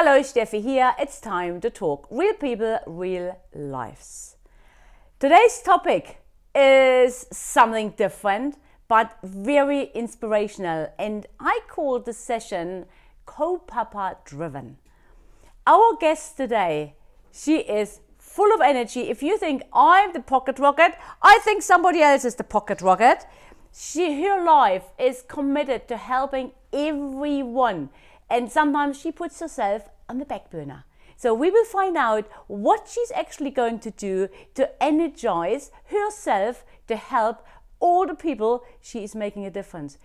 Hello, Steffi here. It's time to talk real people, real lives. Today's topic is something different, but very inspirational. And I call the session Kaupapa Driven. Our guest today, she is full of energy. If you think I'm the pocket rocket, I think somebody else is the pocket rocket. Her life is committed to helping everyone. And sometimes she puts herself on the back burner. So we will find out what she's actually going to do to energize herself to help all the people she is making a difference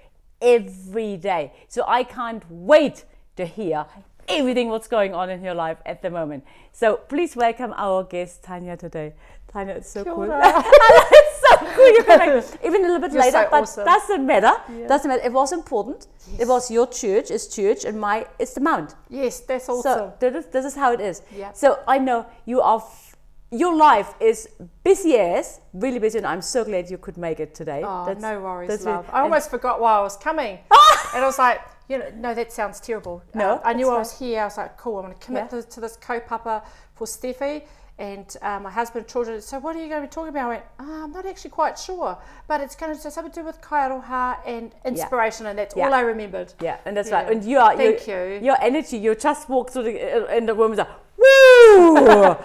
every day. So I can't wait to hear everything what's going on in her life at the moment. So please welcome our guest Tania today. Tania, it's so cool. It's so cool. You're coming even a little bit later, so but awesome. Doesn't matter. Yeah. Doesn't matter. It was important. Yes. It was your church, it's church, and it's the Mount. Yes, that's awesome. So this is how it is. Yeah. So I know you are. Your life is busy as, really busy, and I'm so glad you could make it today. Oh, no worries, love. I almost forgot why I was coming, and I was like, no, that sounds terrible. No, I knew I was here. I was like, cool, I'm going to commit to this Kaupapa for Steffi and my husband and children. So what are you going to be talking about? I went, I'm not actually quite sure, but it's going to have something to do with Kai Aroha and inspiration, and that's all I remembered. Yeah, and that's right. And Thank you. Your energy, you just walk through in the room and like, woo!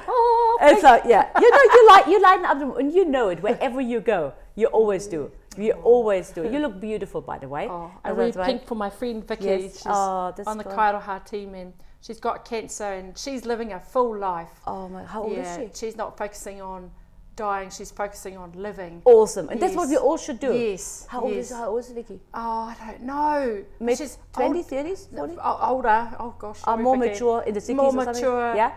It's like, you lighten up the room, and you know it wherever you go. You always do. You always do. You look beautiful, by the way. I wear pink for my friend Vicky. Yes. She's on the Kai Aroha team, and she's got cancer, and she's living a full life. Oh my! How old is she? She's not focusing on dying. She's focusing on living. Awesome, and that's what we all should do. Yes. How old is Vicky? Oh, I don't know. She's 20s, 30s, 40s? Older. Oh gosh. More mature in the 60s. More mature. Yeah.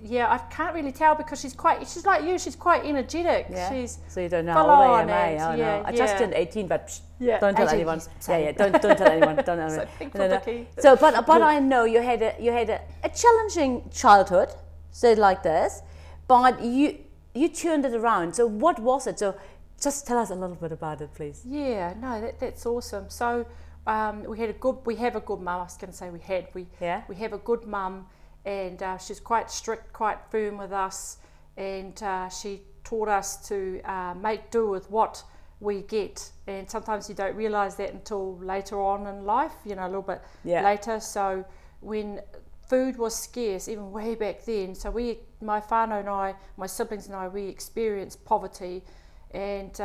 Yeah, I can't really tell because she's like you. She's quite energetic. Yeah. So you don't know how old I am. I just turned 18, but don't tell anyone. Don't tell anyone. Don't tell anyone. So, but I know you had a challenging childhood, say it like this, but you turned it around. So what was it? So just tell us a little bit about it, please. Yeah, no, that's awesome. So we have a good mum. I was going to say we have a good mum. And she's quite strict, quite firm with us, and she taught us to make do with what we get. And sometimes you don't realise that until later on in life, a little bit later. So when food was scarce, even way back then, so my whānau and I, my siblings and I, we experienced poverty, and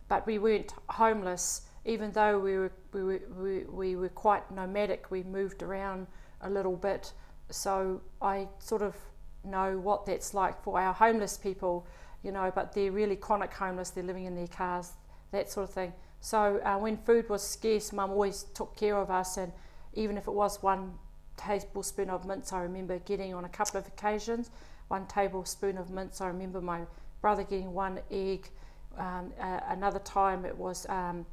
but we weren't homeless, even though we were quite nomadic. We moved around a little bit. So I sort of know what that's like for our homeless people, but they're really chronic homeless, they're living in their cars, that sort of thing. So when food was scarce, Mum always took care of us, and even if it was one tablespoon of mince, I remember getting on a couple of occasions, 1 tablespoon of mince. I remember my brother getting 1 egg. Another time it was 2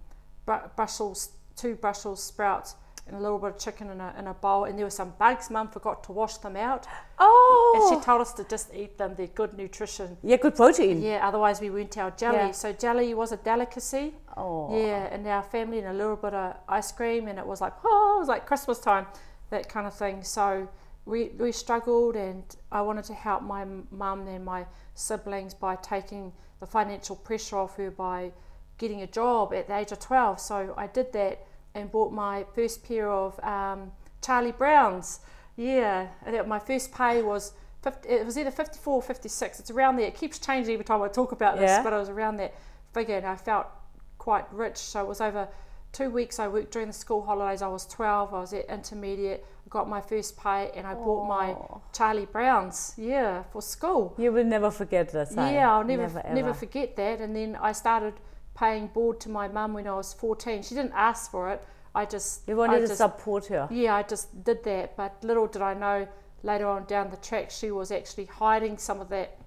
Brussels sprouts, and a little bit of chicken in a bowl, and there were some bugs. Mum forgot to wash them out. And she told us to just eat them. They're good nutrition. Yeah, good protein. Yeah, otherwise we went our jelly. Yeah. So jelly was a delicacy. Yeah, in our family, and a little bit of ice cream, and it was like Christmas time, that kind of thing. So we struggled, and I wanted to help my mum and my siblings by taking the financial pressure off her by getting a job at the age of 12. So I did that, and bought my first pair of Charlie Browns. Yeah, and my first pay was it was either 54 or 56. It's around there. It keeps changing every time I talk about this, but it was around that figure, and I felt quite rich. So it was over 2 weeks. I worked during the school holidays. I was 12. I was at intermediate. I got my first pay, and I bought my Charlie Browns. Yeah, for school. You will never forget this. Yeah, I'll never forget that. And then I started paying board to my mum when I was 14. She didn't ask for it. You wanted to support her. Yeah, I just did that. But little did I know, later on down the track, she was actually hiding some of that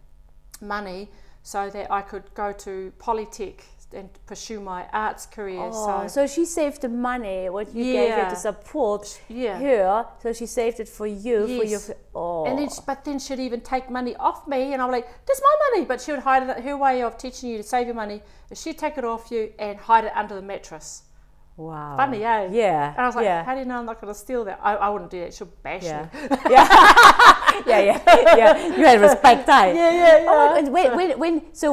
money so that I could go to Polytech and pursue my arts career. So she saved the money what you gave her to support her. So she saved it for you. Yes. But then she'd even take money off me, and I'm like, "That's my money." But she would hide it. Her way of teaching you to save your money is she'd take it off you and hide it under the mattress. Wow. Funny, eh? Yeah. And I was like, how do you know I'm not going to steal that? I wouldn't do that. She'll bash me. Yeah. You had respect, eh? Yeah. Oh, and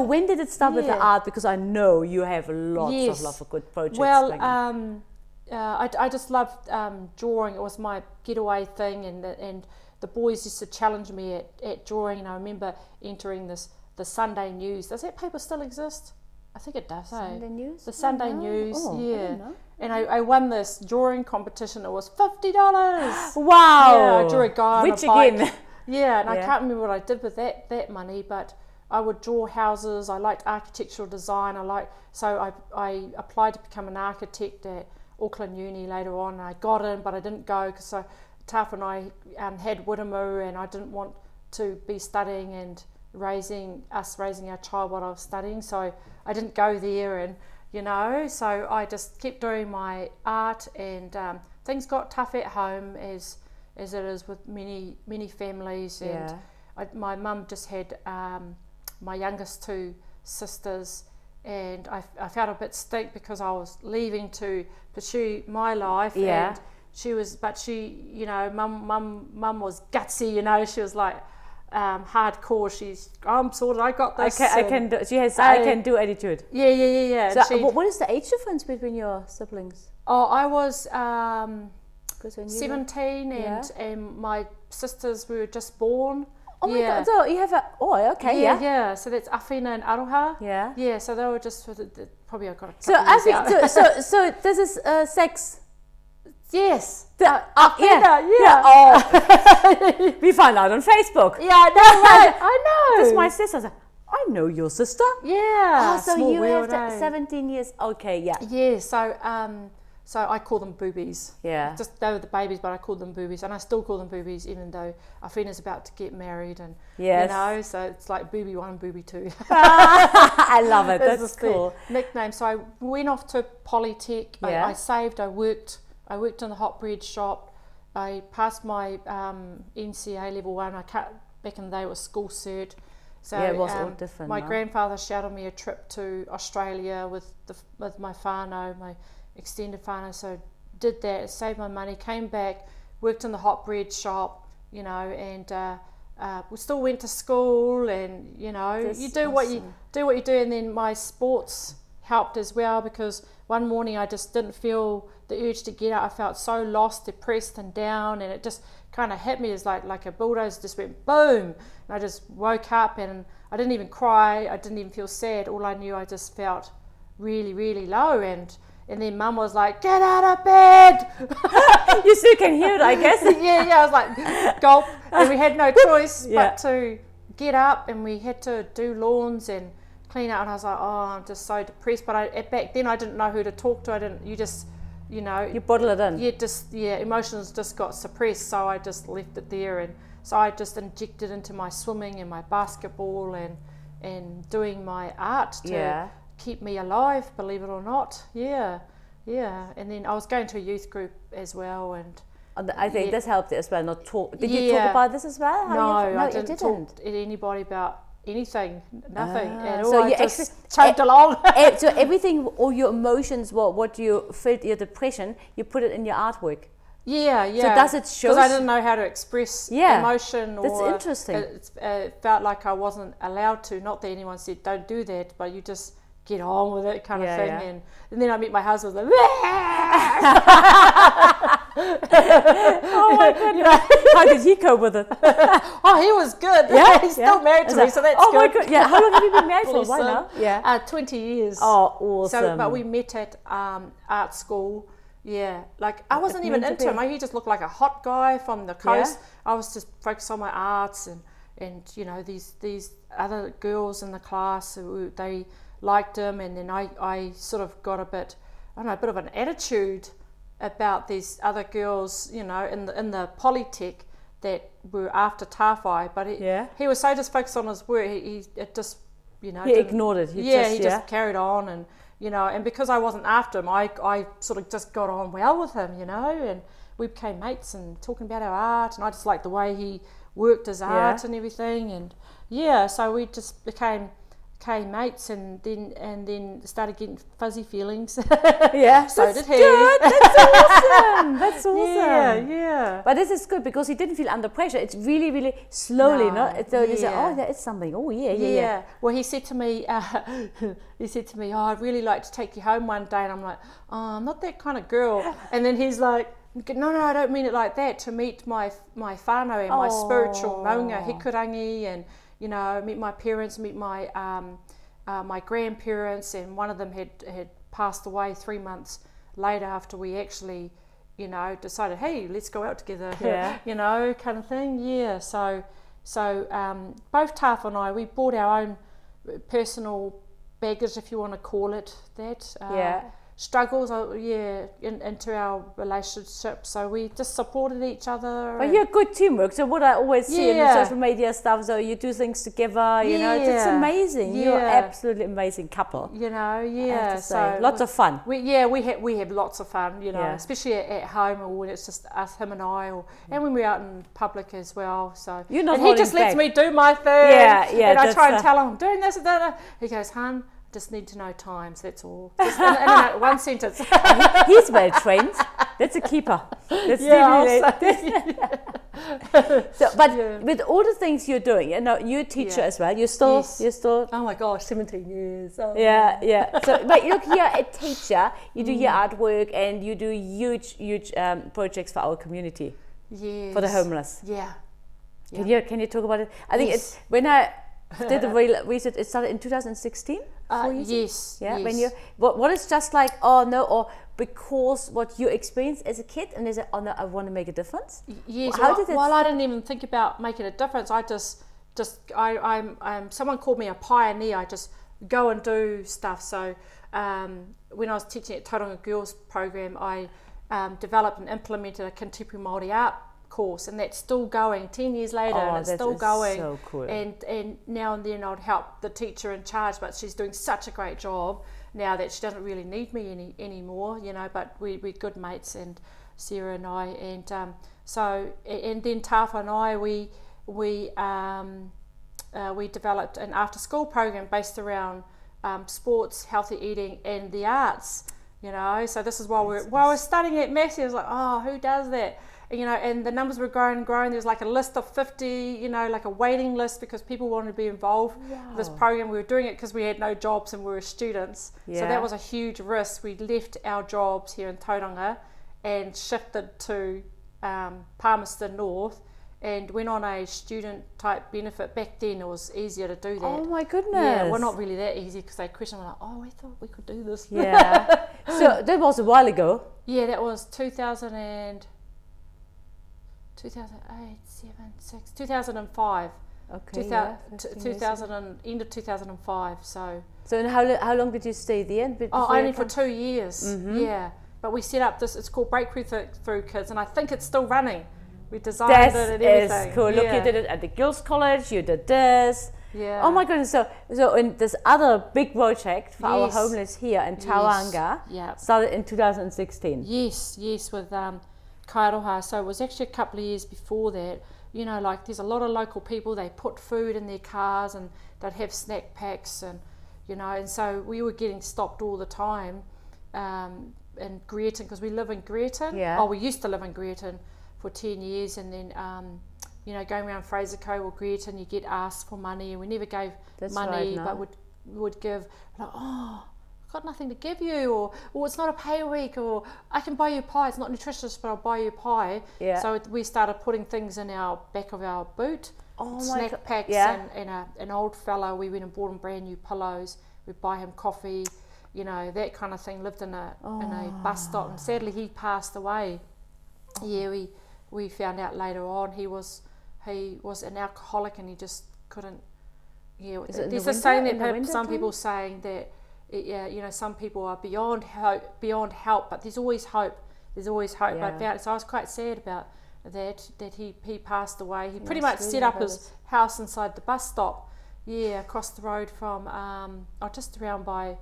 when did it start with the art? Because I know you have lots of good projects. Well, I just loved drawing. It was my getaway thing, and the boys used to challenge me at drawing. And I remember entering the Sunday News. Does that paper still exist? I think it does. Sunday News? The Sunday News, I don't know. And I won this drawing competition. It was $50. Wow! Yeah, I drew a guy on a bike. Again. Yeah, and I can't remember what I did with that money, but I would draw houses. I liked architectural design. So I applied to become an architect at Auckland Uni later on, and I got in, but I didn't go because Taff and I had Wiremu, and I didn't want to be studying and raising our child while I was studying, so I didn't go there, and so I just kept doing my art, and things got tough at home as it is with many families, and my mum just had my youngest two sisters, and I felt a bit stink because I was leaving to pursue my life, and mum was gutsy, she was like hardcore. I'm sorted, I got this. I can do. She has I can do attitude. Yeah. So what is the age difference between your siblings? Oh, I was 17 and my sisters were just born. Oh my God! So you have Yeah. So that's Awhina and Aroha. Yeah. Yeah. So they were just probably I got a couple so this is sex. Yes. Oh. We found out on Facebook. Yeah, I know, right? I know. This is my sister. I know your sister. Yeah. Oh, so you have 17 years. Okay, yeah. Yeah. So I call them boobies. Yeah. Just they were the babies, but I called them boobies, and I still call them boobies, even though Awhina's about to get married, and so it's like booby 1, booby 2. I love it. That's cool. Nickname. So I went off to Polytech. Yeah. I saved. I worked in the hot bread shop. I passed my NCA level 1. Back in the day it was school cert. So it was all different. My grandfather shouted me a trip to Australia with my whānau, my extended whānau. So did that, saved my money, came back, worked in the hot bread shop, and we still went to school, and you do what you do, and then my sports helped as well, because one morning I just didn't feel the urge to get up. I felt so lost, depressed and down, and it just kind of hit me as like a bulldozer just went boom, and I just woke up, and I didn't even cry, I didn't even feel sad. All I knew, I just felt really, really low, and then Mum was like, get out of bed. You still can hear it, I guess. yeah, I was like, gulp, and we had no choice but to get up, and we had to do lawns and clean out, and I was like, oh, I'm just so depressed. But back then I didn't know who to talk to. You bottle it in. Emotions just got suppressed, so I just left it there, and so I just injected into my swimming and my basketball and doing my art to keep me alive, believe it or not. Yeah. And then I was going to a youth group as well, and I think this helped as well. Did you talk about this as well? No, I didn't talk to anybody about anything, nothing at all. So I just chugged along. So everything, all your emotions, what you felt, your depression, you put it in your artwork. Yeah. So does it show? Because I didn't know how to express emotion. That's interesting. It felt like I wasn't allowed to. Not that anyone said don't do that, but you just get on with it, kind of thing. Yeah. And then I met my husband. Like, oh my goodness! How did he cope with it? Oh, he was good. Yeah, he's still married to me, so that's good. Oh my god! Yeah, how long have you been married for? Why now? Yeah, 20 years. Oh, awesome! So, but we met at art school. Yeah, like I wasn't even into him. He just looked like a hot guy from the coast. I was just focused on my arts, and these other girls in the class, they liked him, and then I sort of got a bit of an attitude about these other girls, in the Polytech that were after Tāwhai, but he was so just focused on his work, he ignored it. He just carried on, and and because I wasn't after him, I sort of just got on well with him, and we became mates and talking about our art, and I just liked the way he worked his art and everything, and so we just became K mates, and then started getting fuzzy feelings. Yeah, so did he. Good. That's awesome. That's awesome. Yeah. But this is good because he didn't feel under pressure. It's really, really slowly, no? So he said, "Oh, there is something. Oh, yeah." Well, he said to me, "Oh, I'd really like to take you home one day," and I'm like, "Oh, I'm not that kind of girl." And then he's like, "No, I don't mean it like that. To meet my whānau and my spiritual maunga, hikurangi, and meet my parents, meet my my grandparents, and one of them had passed away 3 months later after we actually, decided, hey, let's go out together, kind of thing. Yeah, so both Tafa and I, we brought our own personal baggage, if you want to call it that. Struggles, into our relationship. So we just supported each other. But you're good teamwork. So what I always see in the social media stuff, so you do things together. It's amazing. You're an absolutely amazing couple. So lots of fun. We have lots of fun. Especially at home, or when it's just us, him and I, and when we're out in public as well. So you're not. And he just lets me do my thing. And I try and tell him I'm doing this and that. He goes, "Hun, just need to know times, that's all." Just in one sentence. He's well trained. That's a keeper. That's But with all the things you're doing, you're a teacher as well. You're still. Oh my gosh, 17 years. Oh. Yeah. So, but look, you're a teacher. You do your artwork and you do huge projects for our community. Yes. For the homeless. Yeah. Can you talk about it? I think it's when I did the real research. It started in 2016. Yes. Yeah. Yes. When you what is just like, oh no, or because what you experienced as a kid, and they said, oh no, I want to make a difference. Yes. Well, I didn't even think about making a difference. I I'm someone called me a pioneer. I just go and do stuff. So when I was teaching at Tauranga Girls Program, I developed and implemented a contemporary Māori art course, and that's still going 10 years later. And it's still going. So cool. And now and then I'd help the teacher in charge, but she's doing such a great job now that she doesn't really need me anymore, but we're good mates, and Sarah and I, and and then Tafa and I, we developed an after school program based around sports, healthy eating, and the arts. So this is while we're studying at Massey. I was like, oh, who does that? And the numbers were growing. There's like a list of 50, like a waiting list, because people wanted to be involved with this program. We were doing it because we had no jobs and we were students. So that was a huge risk. We left our jobs here in Tauranga and shifted to Palmerston North and went on a student type benefit. Back then it was easier to do that. Oh my goodness. Yeah, well, not really that easy, because they questioned, like, oh, we thought we could do this. Yeah. So that was a while ago. Yeah, that was 2008, 7, 6, 2005. Okay. 2000 end of 2005. So how long did you stay there? Only for 2 years. Mm-hmm. Yeah, but we set up this. It's called Breakthrough Through Kids, and I think it's still running. We designed it and everything. That is cool. Yeah. Look, you did it at the Girls' College. You did this. Yeah. Oh my goodness. So in this other big project for our homeless here in Tauranga, started in 2016. Yes, with Kai Aroha. So it was actually a couple of years before that. Like there's a lot of local people. They put food in their cars and they'd have snack packs, and and so we were getting stopped all the time in Greerton, because we live in Greerton. Yeah. Oh, we used to live in Greerton for 10 years, and then going around Fraser Cove or Greerton, you get asked for money, and we never gave money, but would give, like, oh, I've got nothing to give you, or it's not a pay week, or I can buy you a pie, it's not nutritious, but I'll buy you a pie. Yeah. So we started putting things in our back of our boot, snack packs, and an old fella, we went and bought him brand new pillows, we'd buy him coffee, that kind of thing. Lived in a bus stop, and sadly he passed away. Yeah, we found out later on he was an alcoholic, and he just couldn't. Yeah, there's a saying that some people saying that, some people are beyond help, but there's always hope. Yeah. So I was quite sad about that he passed away. He pretty much set up his house inside the bus stop. Yeah, across the road from just around by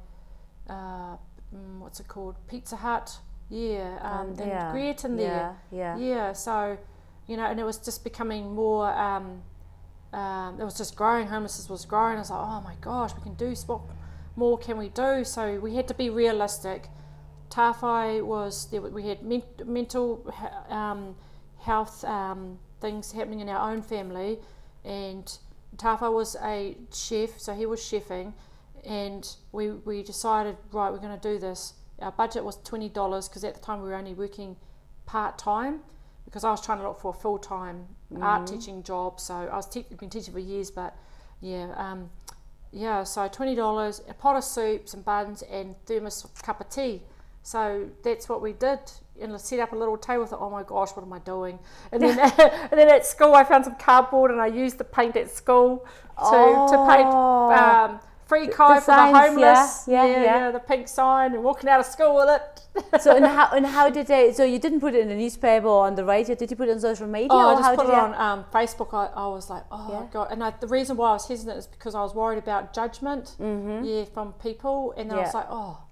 what's it called, Pizza Hut. Yeah, in Greerton there. Yeah. Yeah, so, and it was just becoming more it was just growing. Homelessness was growing. I was like, oh my gosh, we can do, what more can we do? So we had to be realistic. Tawhai was, we had mental health things happening in our own family, and Tawhai was a chef, so he was chefing, and we decided, right, we're going to do this. Our budget was $20 because at the time we were only working part-time, because I was trying to look for a full-time art teaching job. So I was been teaching for years, but so $20, a pot of soup, some buns, and thermos cup of tea. So that's what we did, and I set up a little table. I thought, oh my gosh, what am I doing? And then, and then at school, I found some cardboard, and I used the paint at school to paint free Kai for the homeless. The pink sign, and walking out of school with it. So and how did they? So you didn't put it in the newspaper or on the radio? Did you put it on social media? Oh, I just put it on Facebook. I was like, oh God! And the reason why I was hesitant is because I was worried about judgment, from people. And then I was like, oh,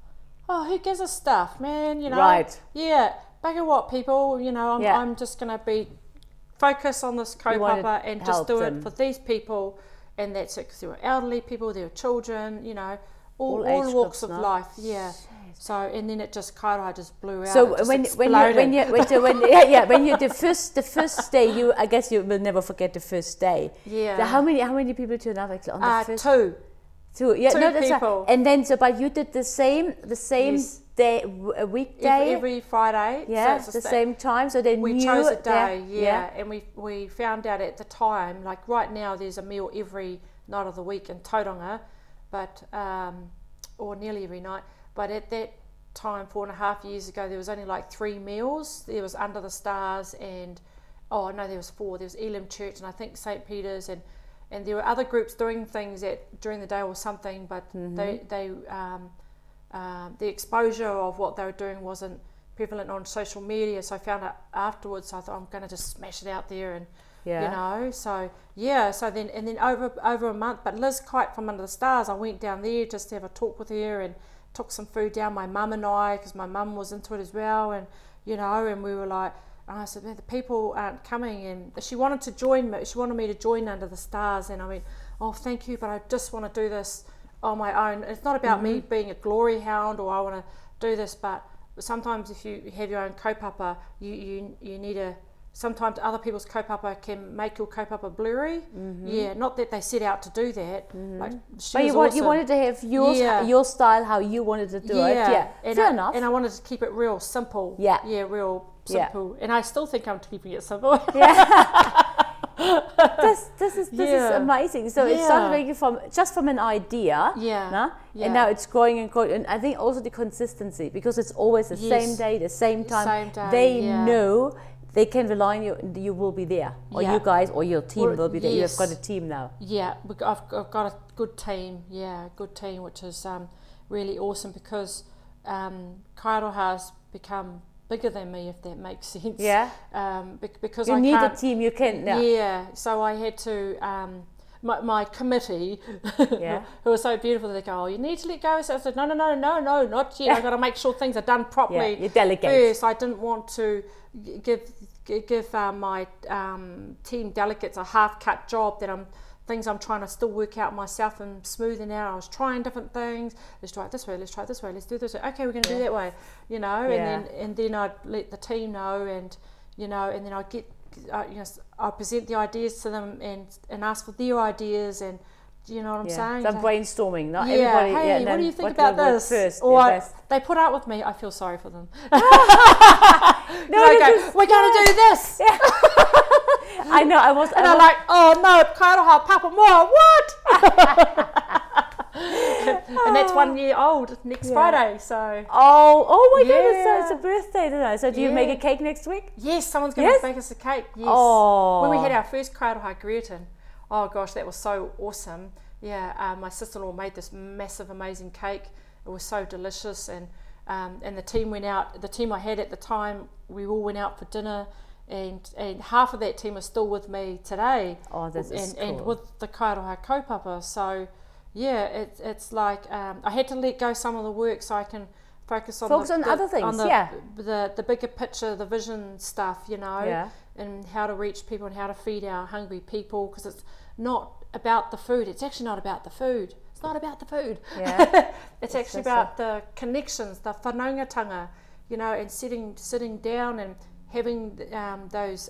who gives a stuff, man? You know, right? Yeah, bugger what, people. You know, I'm just gonna be focus on this kaupapa and just do it for these people. And that's it, because there were elderly people, there were children, you know, all walks of life. Yeah. So, and then it just blew out. So when you the first day, I guess you will never forget the first day. Yeah. So how many people turned up actually on the first? Two. Yeah. Two people. Right. And then but you did the same yes. Day, a weekday every Friday. Yeah, so the same time. So then we chose a day. And we found out at the time, like right now, there's a meal every night of the week in Tauranga, but or nearly every night. But at that time, 4.5 years ago, there was only like 3 meals. There was Under the Stars, and there was 4. There was Elim Church, and I think St. Peter's, and there were other groups doing things during the day or something. But they the exposure of what they were doing wasn't prevalent on social media, so I found out afterwards. So I thought, I'm going to just smash it out there, and you know, so then over a month. But Liz Kite from Under the Stars, I went down there just to have a talk with her and took some food down. My mum and I, because my mum was into it as well, and you know, and we were like, and I said, man, the people aren't coming, and she wanted to join me. She wanted me to join Under the Stars, and I went, oh, thank you, but I just want to do this on my own. It's not about me being a glory hound, or I want to do this, but sometimes if you have your own kaupapa, you need a. Sometimes other people's kaupapa can make your kaupapa blurry. Yeah, not that they set out to do that. Like, but you wanted to have your style, how you wanted to do it. Yeah, fair enough. And I wanted to keep it real simple. Yeah, real simple. And I still think I'm keeping it simple. This is amazing. So it started from an idea, and now it's growing and growing. And I think also the consistency, because it's always the same day, the same time. They know they can rely on you. You will be there, or you guys, or your team will be there. You've got a team now. Yeah, I've got a good team. Yeah, good team, which is really awesome, because Kai Aroha has become bigger than me, if that makes sense. Yeah. Because you need a team. You can. Yeah. So I had to. My committee, who was so beautiful, they go, oh, you need to let go. So I said, no, not yet. I've got to make sure things are done properly. You delegate. First, I didn't want to give my team delegates a half-cut job that I'm trying to still work out myself and smoothing out. I was trying different things. Let's try it this way. Let's try it this way. Let's do this way. Okay, we're going to do that way. You know, and then I'd let the team know, and you know, and then I'd get. I present the ideas to them and ask for their ideas, and you know what I'm saying? Some brainstorming, not everybody. Hey, what do you think about this? First, or they put up with me. I feel sorry for them. We're going to do this. Yeah. I know. I'm like, oh no, Kai Aroha, Papa more. What? And that's 1 year old next Friday. So oh my goodness! So it's a birthday today. So do you make a cake next week? Yes, someone's going to bake us a cake. Yes. Oh. When we had our first Kai Aroha Greeton, oh gosh, that was so awesome. Yeah, my sister-in-law made this massive, amazing cake. It was so delicious, and the team went out. The team I had at the time, we all went out for dinner. And half of that team is still with me today. Oh, that's cool. And with the Kai Aroha kaupapa. So yeah, it's like I had to let go some of the work so I can focus on other things. On the bigger picture, the vision stuff, you know. Yeah. and how to reach people and how to feed our hungry people, because it's not about the food. It's actually not about the food. It's not about the food. Yeah. It's actually about the connections, the whanaungatanga, you know, and sitting down and having those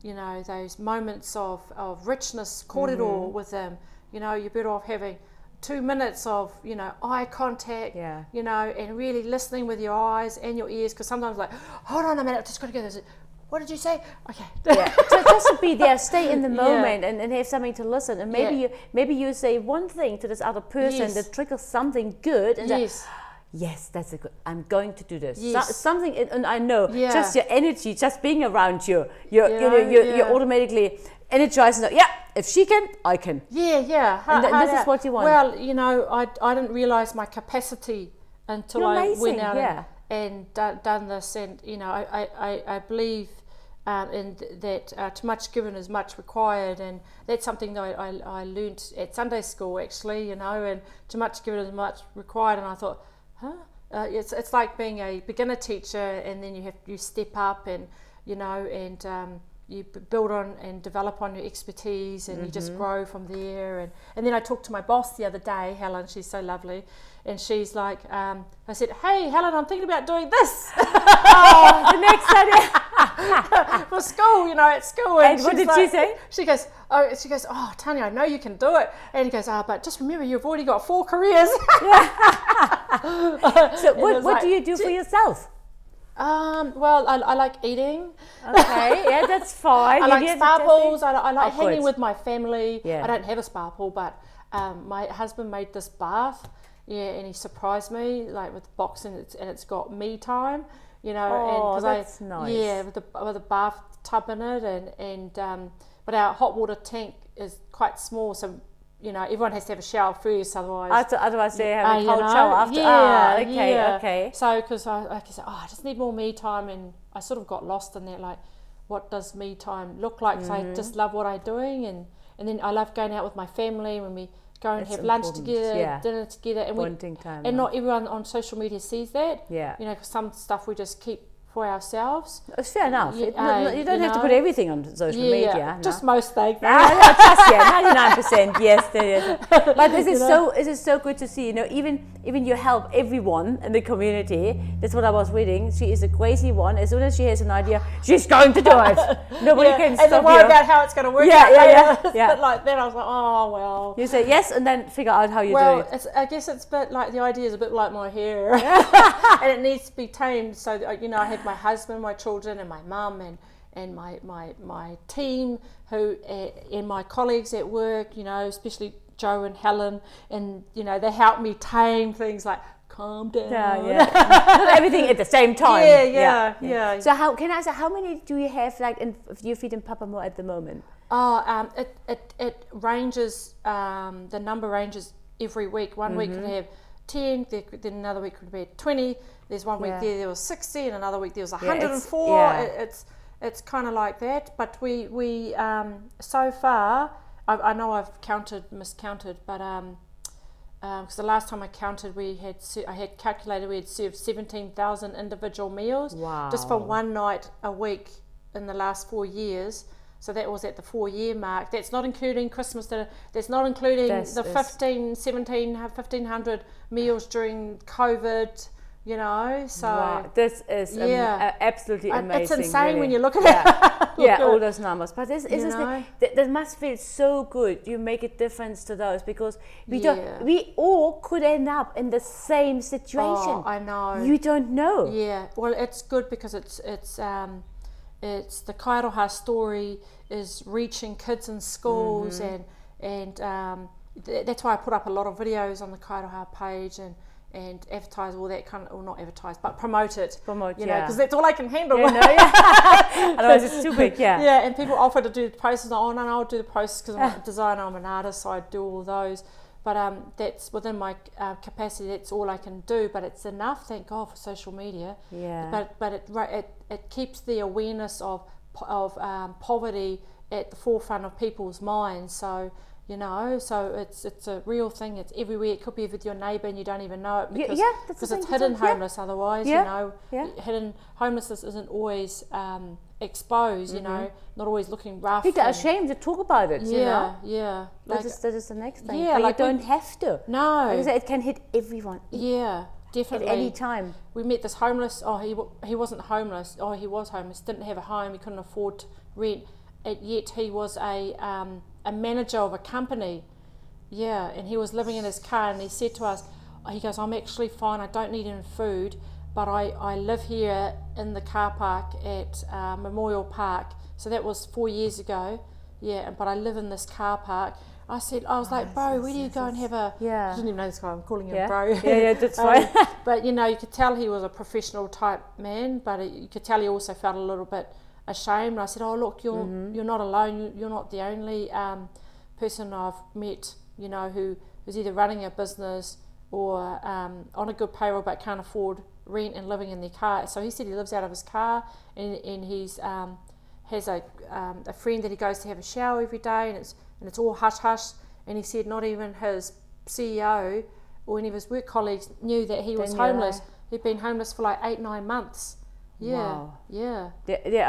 those moments of richness, kōrero with them. You know, you're better off having 2 minutes of, you know, eye contact, you know, and really listening with your eyes and your ears, because sometimes like, hold on a minute, I've just got to go there. What did you say? Okay. Yeah. So just to be there, stay in the moment, and have something to listen. And maybe you say one thing to this other person that triggers something good, and yes, that's a good. I'm going to do this. Yes. Something, and I know just your energy, just being around you, you're automatically energized. Yeah, if she can, I can. Yeah. And this is what you want. Well, you know, I didn't realize my capacity until I went out and done this, and you know, I believe in that too much given is much required, and that's something that I learnt at Sunday school actually, you know, and too much given is much required, and I thought, it's like being a beginner teacher, and then you step up, and you know, and you build on and develop on your expertise, and you just grow from there. And then I talked to my boss the other day, Helen, she's so lovely, and she's like, I said, hey Helen, I'm thinking about doing this. The next idea. For school, you know, at school. And what did she say? She goes, oh Tania, I know you can do it. And he goes, but just remember, you've already got 4 careers. So what do you do for yourself? Well, I like eating. Okay, yeah, that's fine. I like spa pools. I like hanging good. with my family. Yeah. I don't have a spa pool, but my husband made this bath. Yeah, and he surprised me like with the box, and it's got me time. You know, oh, and that's nice. Yeah, with a bathtub in it, and but our hot water tank is quite small, so you know everyone has to have a shower first, otherwise they have a cold shower after. Okay. So because I said, I just need more me time, and I sort of got lost in that, like, what does me time look like? So I just love what I'm doing, and then I love going out with my family when we go and have lunch together, dinner together, and bonding time. And not everyone on social media sees that. Yeah. You know, because some stuff we just keep for ourselves. It's fair enough. You don't have to put everything on social media. Yeah, just most things. No, just 99%. Yes. But this is so good to see. You know, even you help everyone in the community. That's what I was reading. She is a crazy one. As soon as she has an idea, she's going to do it. Nobody can stop you. And then worry about how it's going to work. Yeah. But like then I was like, oh well. You say yes, and then figure out how you do it. I guess it's a bit like the idea is a bit like my hair, and it needs to be tamed. So you know, I have my husband, my children, and my mum, and my team, who and my colleagues at work, you know, especially Joe and Helen, and you know, they help me tame things like calm down. Not everything at the same time. Yeah. So how many do you have, like, if you feed in Papamo at the moment? It ranges. The number ranges every week. One week could have 10, then another week could be 20. There's one week there was 60, and another week there was 104. It's kind of like that. But we so far, I know I've miscounted, but because the last time I counted, I had calculated we had served 17,000 individual meals just for one night a week in the last 4 years. So that was at the 4-year mark. That's not including Christmas dinner. That's not including the 1,500 meals during COVID, you know. So this is absolutely amazing. It's insane really. When you look at it. All those numbers. But that must feel so good. You make a difference to those, because we all could end up in the same situation. Oh, I know. You don't know. Yeah. Well, it's good because it's the Kai Aroha story is reaching kids in schools, and that's why I put up a lot of videos on the Kai Aroha page and advertise all that kind of, or not advertise, but promote it, you know, because that's all I can handle. Otherwise it's too big. Yeah, and people offer to do the posts, and no, I'll do the posts because I'm a designer, I'm an artist, so I do all those. But that's within my capacity. That's all I can do. But it's enough, thank God, for social media. Yeah. But it keeps the awareness of poverty at the forefront of people's minds. So you know, so it's a real thing. It's everywhere. It could be with your neighbour and you don't even know it because it's hidden homeless. Otherwise, you know, hidden homelessness isn't always exposed, you know, not always looking rough. People are ashamed to talk about it, you know? Yeah. Like, that is the next thing. Yeah, but like you don't have to. No. Like I say, it can hit everyone. Yeah, definitely. At any time. We met this homeless, he wasn't homeless, he was homeless, didn't have a home, he couldn't afford rent, yet he was a manager of a company. Yeah, and he was living in his car, and he said to us, he goes, I'm actually fine, I don't need any food, but I live here in the car park at Memorial Park. So that was 4 years ago. Yeah, but I live in this car park. I was like, bro, where do you go and have a... Yeah. I didn't even know this guy, I'm calling him bro. Yeah, that's right. But, you know, you could tell he was a professional type man, but you could tell he also felt a little bit ashamed. I said, oh, look, you're not alone. You're not the only person I've met, you know, who is either running a business or on a good payroll but can't afford rent and living in their car. So he said he lives out of his car, and he's has a friend that he goes to have a shower every day, and it's all hush hush. And he said not even his CEO or any of his work colleagues knew that he was homeless. He'd been homeless for like 8-9 months. Yeah, wow. Yeah. There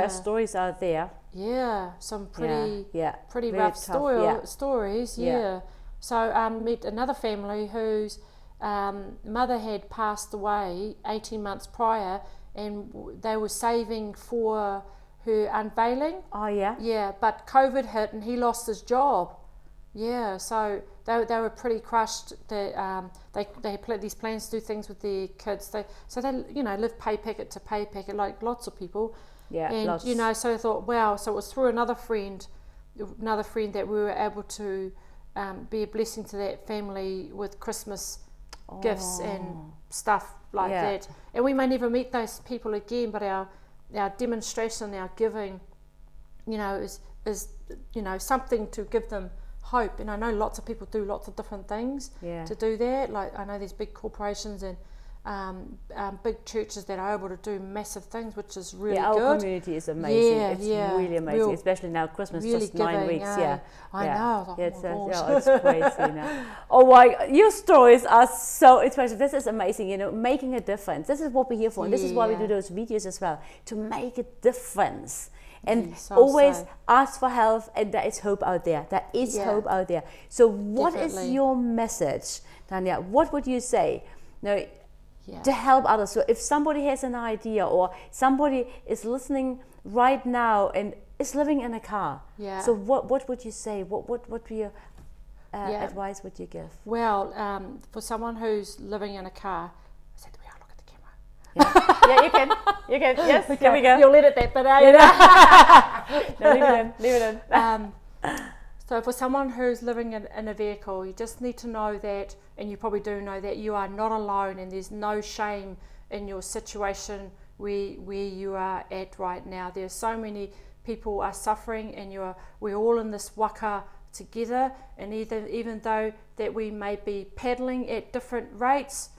are stories out there. Yeah, some pretty Very rough tough, stories. Yeah. So met another family whose mother had passed away 18 months prior, and they were saving for her unveiling. Oh yeah. Yeah, but COVID hit and he lost his job. Yeah, so they were pretty crushed. They had these plans to do things with their kids. They live pay packet to pay packet like lots of people. Yeah, and lots. you know, so I thought, wow. So it was through another friend that we were able to be a blessing to that family with Christmas gifts and stuff like that. And we may never meet those people again, but our demonstration, our giving, you know, is you know, something to give them hope. And I know lots of people do lots of different things to do that. Like I know there's big corporations and big churches that are able to do massive things, which is really good. Our community is amazing. It's really amazing, especially now Christmas, really just 9 weeks. I know. It's crazy. Oh my! Your stories are so inspiring. This is amazing. You know, making a difference. This is what we're here for, and this is why we do those videos as well, to make a difference. And always ask for help, and there is hope out there. There is hope out there. So what is your message, Tania? What would you say? Now, to help others. So if somebody has an idea, or somebody is listening right now and is living in a car, so what would you say? What advice would you give? Well, for someone who's living in a car, I said, "We look at the camera." Yeah, you can. Yes, okay. Here we go. You'll edit that, but no, leave it in. So for someone who's living in a vehicle, you just need to know that, and you probably do know that, you are not alone, and there's no shame in your situation where you are at right now. There's so many people are suffering, and we're all in this waka together. And even though that we may be paddling at different rates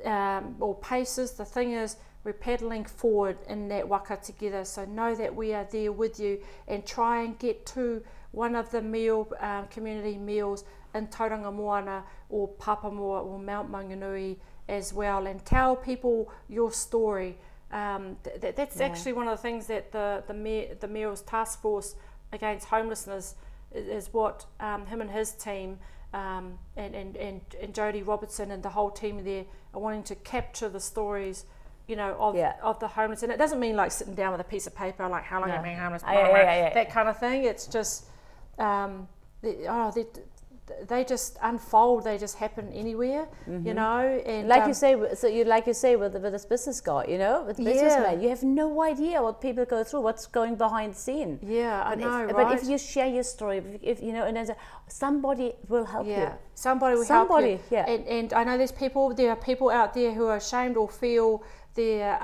or paces, the thing is, we're paddling forward in that waka together. So know that we are there with you, and try and get to one of the community meals in Tauranga Moana or Papamoa or Mount Maunganui as well, and tell people your story. That's actually one of the things that the Meals Task Force Against Homelessness is what him and his team and Jodie Robertson and the whole team there are wanting to capture the stories, you know, of the homeless. And it doesn't mean like sitting down with a piece of paper like how long have you been homeless, that kind of thing. It's just they just unfold, they just happen anywhere, you know. And like you say with this business guy, you know, with businessman, you have no idea what people go through, what's going behind the scene. But if you share your story, if you know, and then somebody will help you. Somebody will help you. And I know there are people out there who are ashamed or feel their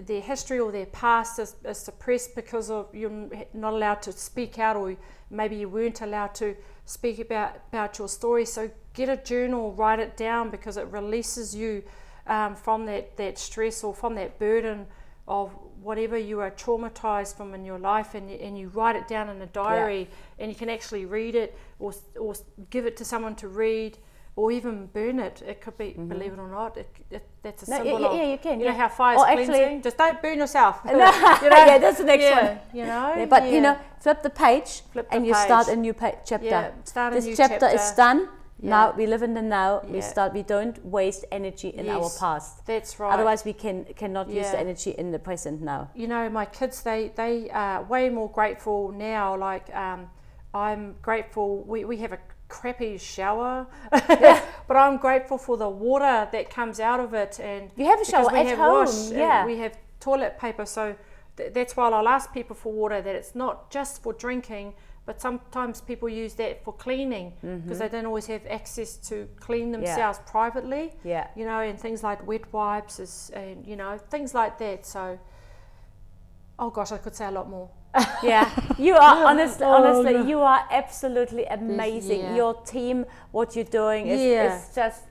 history or their past is suppressed because of you're not allowed to speak out, or maybe you weren't allowed to speak about your story. So get a journal, write it down, because it releases you from that stress or from that burden of whatever you are traumatized from in your life, and you write it down in a diary, and you can actually read it or give it to someone to read, or even burn it. It could be, believe it or not, that's a symbol of, you can. You know how fire's cleansing? Actually, just don't burn yourself. No, yeah, that's the next one. You know? But, you know, flip the page and you page. start a new chapter. Yeah, start a this new chapter is done. Yeah. Now we live in the now. Yeah. We don't waste energy in our past. That's right. Otherwise we cannot use the energy in the present now. You know, my kids, they are way more grateful now. Like, I'm grateful, we have a crappy shower, but I'm grateful for the water that comes out of it. And you have a shower at home, and we have toilet paper, so that's why I'll ask people for water, that it's not just for drinking, but sometimes people use that for cleaning, because they don't always have access to clean themselves privately. Yeah. You know, and things like wet wipes and you know, things like that. So, oh gosh, I could say a lot more. Yeah, you are honestly, you are absolutely amazing. Yeah. Your team, what you're doing is just,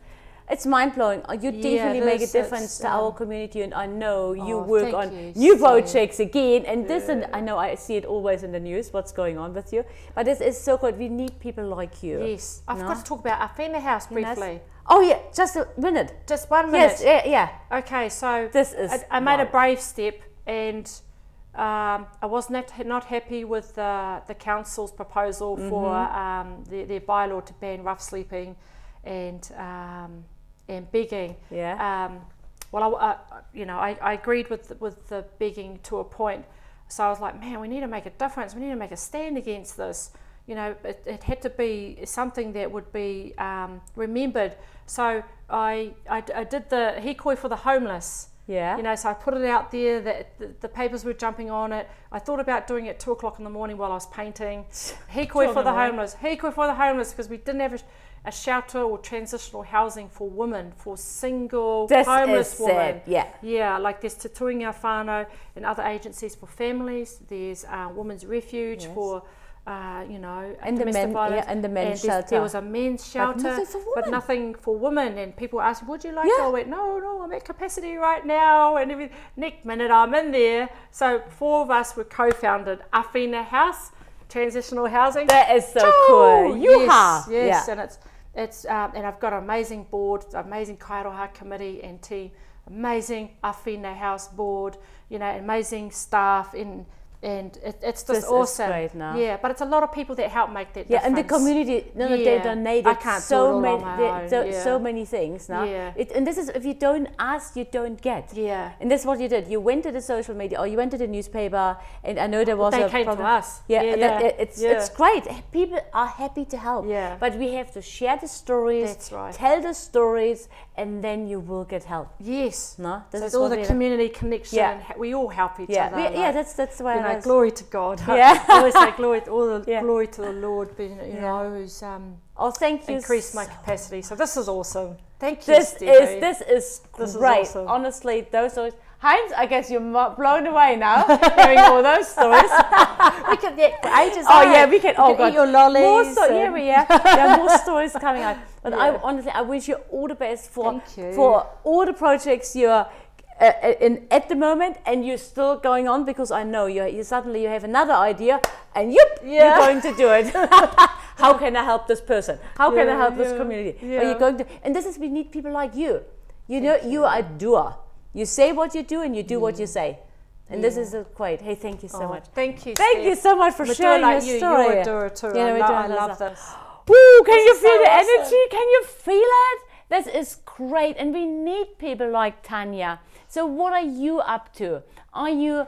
it's mind-blowing. You definitely make a difference to our community, and I know you work on new projects again, and this, and I know I see it always in the news, what's going on with you, but this is so good. We need people like you. Yes, I've got to talk about our Fender house briefly. Oh yeah, just a minute. Just 1 minute. Yes, yeah. Okay, so this is I made a brave step, and I was not happy with the council's proposal for their bylaw to ban rough sleeping and begging. Yeah. Well, I agreed with the begging to a point. So I was like, man, we need to make a difference. We need to make a stand against this. You know, it had to be something that would be remembered. So I did the hikoi for the homeless. Yeah. You know, so I put it out there that the papers were jumping on it. I thought about doing it at 2:00 in the morning while I was painting. Hikoi for the homeless. Hikoi for the homeless, because we didn't have a shelter or transitional housing for women, for single homeless women. Yeah. Yeah, like there's Te Tuinga Whānau and other agencies for families. There's Women's Refuge for and domestic violence. and the men's shelter. There was a men's shelter, but nothing for women. And people asked, would you like to? I went, no, I'm at capacity right now. And everything. Next minute I'm in there. So 4 of us were co-founded Awhina House, transitional housing. That is so cool. Yes, and it's and I've got an amazing board, amazing Kai Aroha committee and team, amazing Awhina House board, you know, amazing staff and it's just awesome. Great now. Yeah, but it's a lot of people that help make that difference. Yeah, and the community, they donated I can't so many things now. Yeah. And this is, if you don't ask, you don't get. Yeah. And this is what you did. You went to the social media, or you went to the newspaper, and I know there was they came to us. It's great. People are happy to help. Yeah. But we have to share the stories. That's right. Tell the stories, and then you will get help. Yes. No, this is all the community connection. Yeah. We all help each other. That's the way. You know, glory to God. Yeah. I always say glory to the Lord, who's thank you. Increased my capacity. So this is awesome. Thank you, This Steffi. is This great. is awesome. Honestly, those stories. Heinz, I guess you're blown away now hearing all those stories. We could get for ages. We can. Oh God, eat your lollies. There are more stories coming out. But I wish you all the best for all the projects you're in at the moment, and you're still going on, because I know you suddenly you have another idea, and you're going to do it. How can I help this person? How can I help this community? Yeah. Are you going to? And we need people like you. You know, you are a doer. You say what you do, and you do what you say. And this is great. Hey, thank you so much. Thank you. Thank you so much for sharing your story. You're a doer too. I love this. Woo! Can you feel the energy? Can you feel it? This is great, and we need people like Tania. So what are you up to? Are you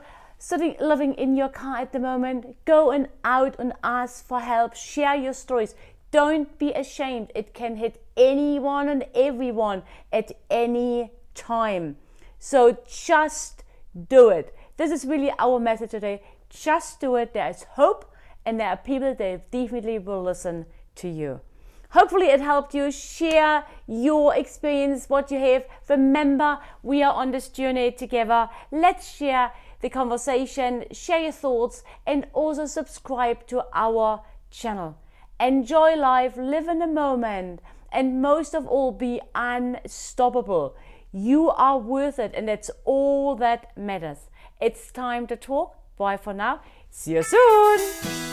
living in your car at the moment? Go out and ask for help. Share your stories. Don't be ashamed. It can hit anyone and everyone at any time. So just do it. This is really our message today. Just do it. There is hope, and there are people that definitely will listen to you. Hopefully it helped you. Share your experience, what you have. Remember, we are on this journey together. Let's share the conversation, share your thoughts, and also subscribe to our channel. Enjoy life, live in the moment, and most of all, be unstoppable. You are worth it, and that's all that matters. It's time to talk. Bye for now. See you soon.